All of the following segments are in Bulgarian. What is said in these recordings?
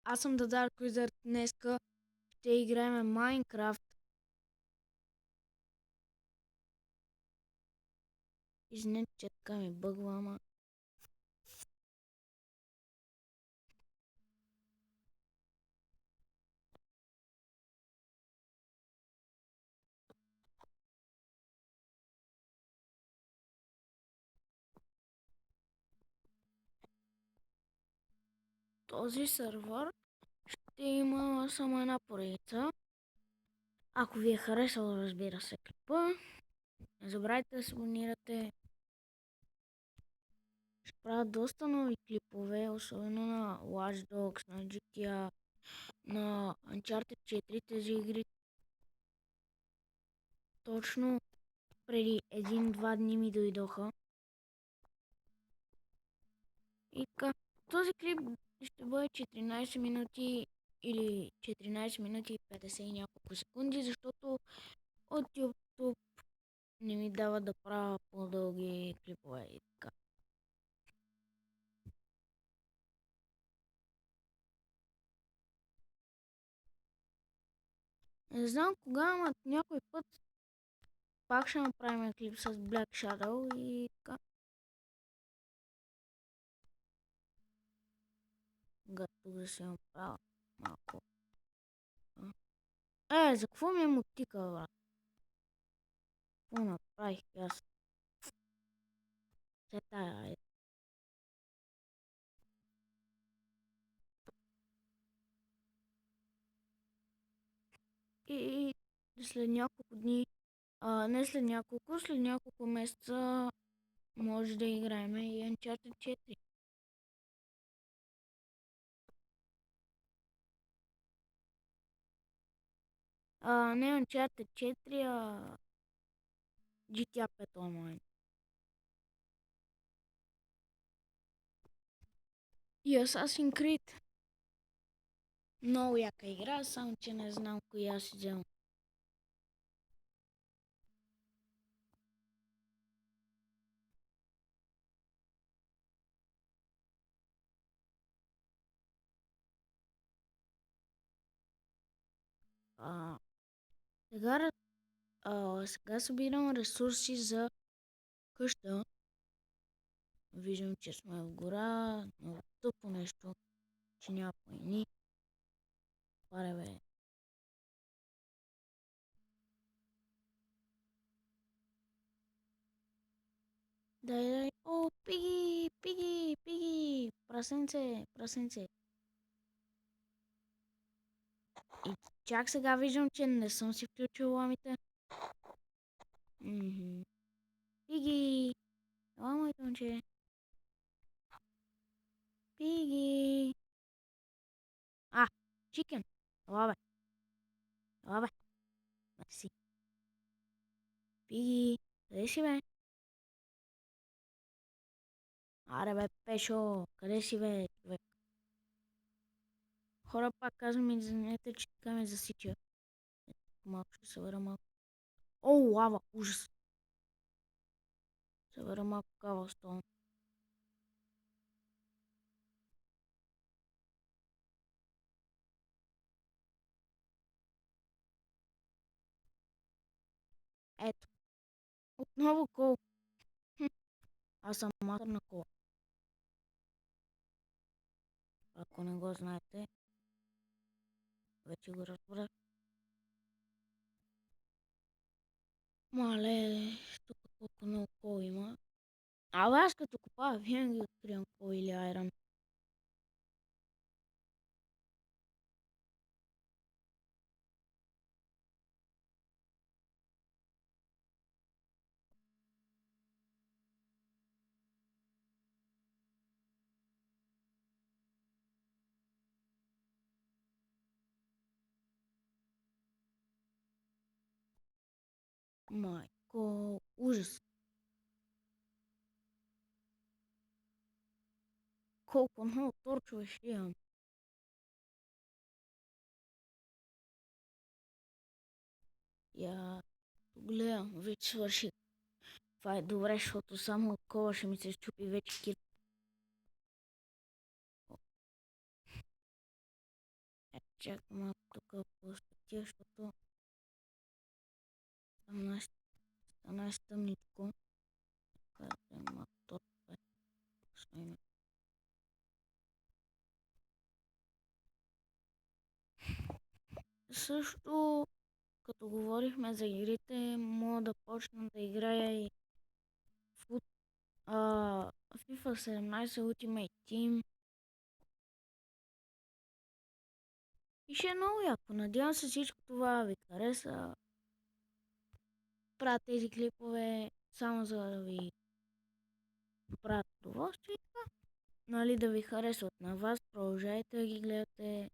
Аз съм The Dark Wizard. Днеска ще играем Майнкрафт. Извинете, че така ми бъгва, ама... Този сервер ще има само една поредица. Ако ви е харесал, разбира се, клипа, не забравяйте да се абонирате. Ще правя доста нови клипове, особено на Watch Dogs, на GTA, на Uncharted 4. Тези игри точно преди 1-2 дни ми дойдоха. И така, този клип ще бъде 14 минути или 14 минути и 50 и няколко секунди, защото от YouTube не ми дава да правя по-дълги клипове и така. Не знам кога, ама някой път пак ще направим клип с Black Shadow и така. Готов да си направя малко. За какво ми е мотика, брат? Какво направих аз? Се тая, и след няколко дни, не след няколко, след няколко месеца може да играем и Uncharted 4. Не Uncharted 4, а GTA 5 онлайн. И Assassin's Creed. Много яка игра, само че не знам коя си взема. А, сега, сега събирам ресурси за къща. Виждам, че сме в гора, много тъпо нещо, че няма планини. Паре бе. Дай. О, пиги, пиги, пиги. Прасенце, прасенце. И чак сега виждам, че не съм си включил ламите. Пиги. Ела, моето момче. Пиги. Чикен. Ела, бе. Ела, бе. Мерси. Пиги. Къде си, бе? Аре, бе, Пешо. Къде си, бе, човек? Хора, пак казвам, извинете, че така ме засича. Малко ще събера малко. О, лава, ужас. Събера малко кавълстон. Ето. Отново кол. Аз съм матър на кола. Ако не го знаете, вече го разбрах. Мале, тук колко много кол има. Аз като копая, винаги откривам кол или айрон. Майко, ужас. Колко много торчове ще имам. Я гледам, вече свърши. Това е добре, защото само от кола ще ми се щупи вече кир. Чакай малко тук по-светия, защото стана тъмничко. Казвам малко това. Също, като говорихме за игрите, мога да почна да играя и FIFA 17 Ultimate Team. И ще е много яко. Надявам се всичко това ви хареса. Правя тези клипове само за да ви правят удоволствие. Нали, да ви харесват на вас. Продължайте да ги гледате.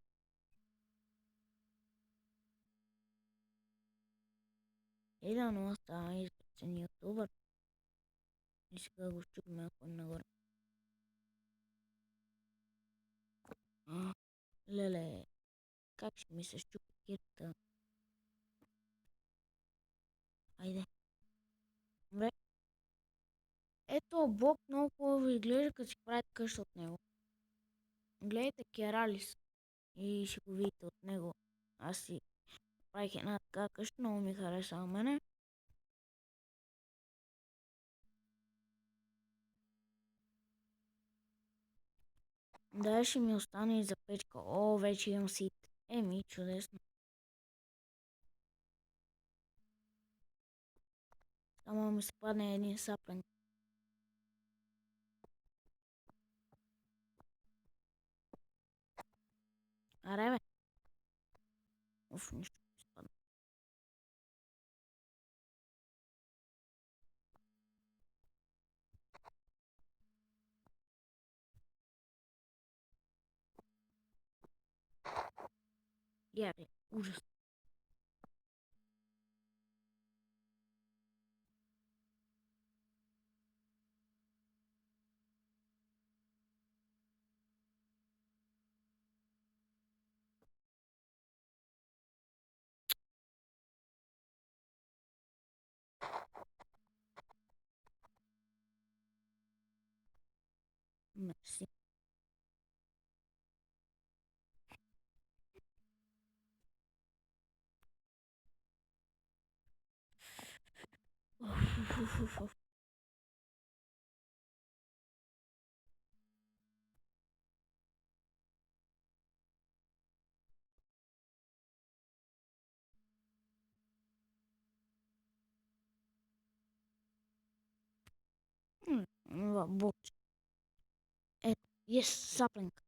И да, но става известен ютубър. И сега го щупим ако нагоре. Леле, как ще ми се щупи кирката? Айде. Добре. Ето блок много хубаво изглежда, като си правите къща от него. Гледайте Кералис и ще го видите от него. Аз си правих една така къща, много ми хареса на мене. Да, ще ми остане и за печка. О, вече имам сит. Еми, чудесно. Само ми се падне един саплен. Аре бе. Уф, нищо ми се падне. Я бе, ужас. Мерси. Уф. Бокче. Ето, ес, сапленка.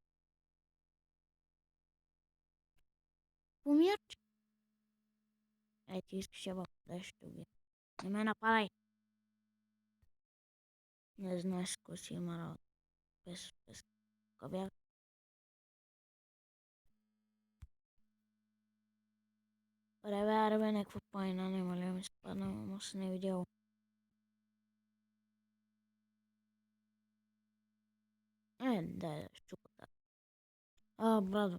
Помирче. Ей, ти искаш яба. Дай ще убия. Не ме нападай. Не знаеш кой си има работа. Без. Кабя. Аре бе, някаква пайна, няма ли ми се падна, но се не видяло. Да, щупа така. Брадо.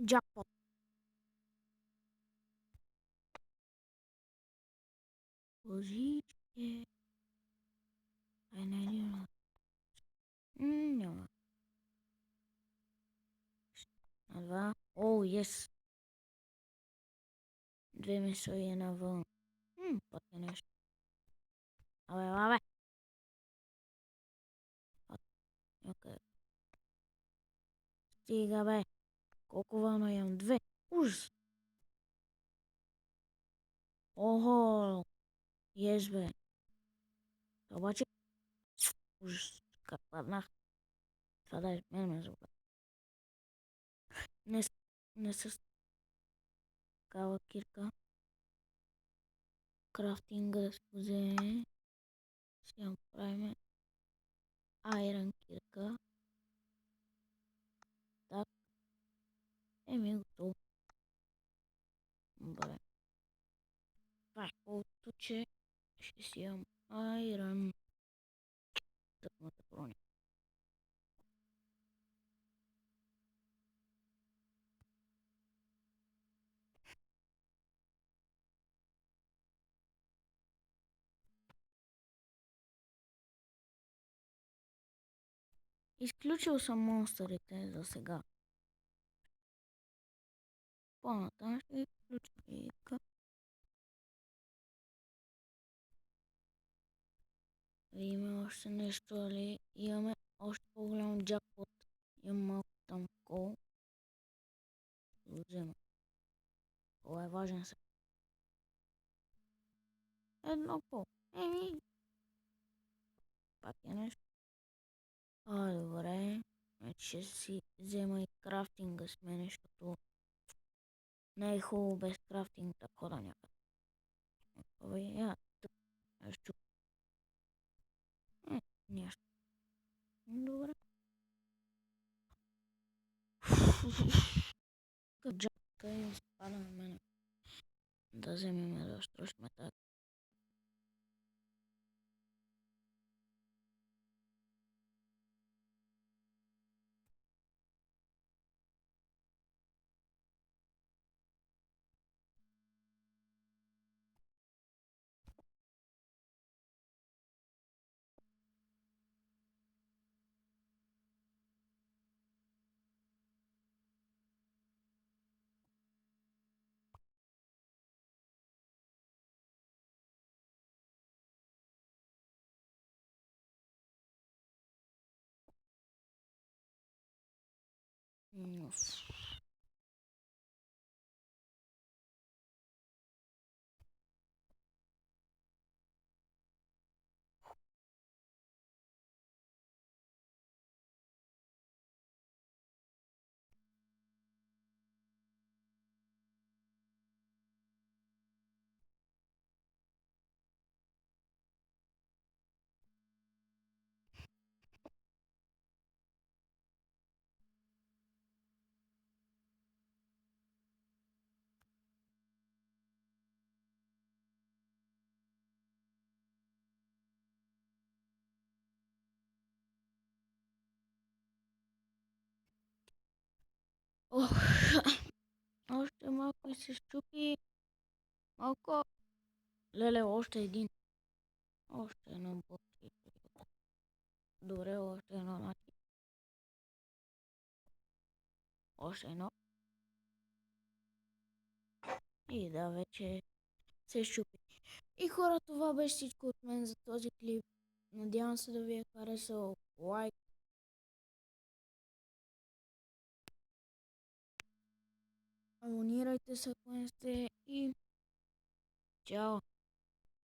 Джакпот. Лъжички. Ай, няма. Няма. На два. О, ес. Две месо и една вълна. Пак е нещо. Абе. Окей. Стига бе. Колко вълна имам? Две. Ужас. Охо. Ес бе. Обаче. Ужас. Как паднах. Това да е мен ме забавя. Не с такава кирка. Крафтинга да се вземе. Сега правим айрон кирка. Так. Еми готово. Добре. Това е хубавото, че ще си имам айрон. Изключил съм монстрите за сега. По-натам ще ги изключа и така. Има още нещо, али имаме още по-голям джакпот. Имам малко там кол. Ще го взема. Кол е важен сега. Едно по. Пак е нещо. Добре. Значи ще си взема и крафтинга с мене, защото не е хубаво без крафтинг да хода някъде. Тук нещо. Нещо. Добре. Какъв джак, къде се пада на мене. Да вземем да струшме така. Ох, още малко и се щупи. Малко. Леле, още един. Още едно бутки. Добре, още едно наки. Още едно. И да, вече се щупи. И хора, това беше всичко от мен за този клип. Надявам се да ви е харесал. Лайк. Абонирайте се, ако не сте и чао!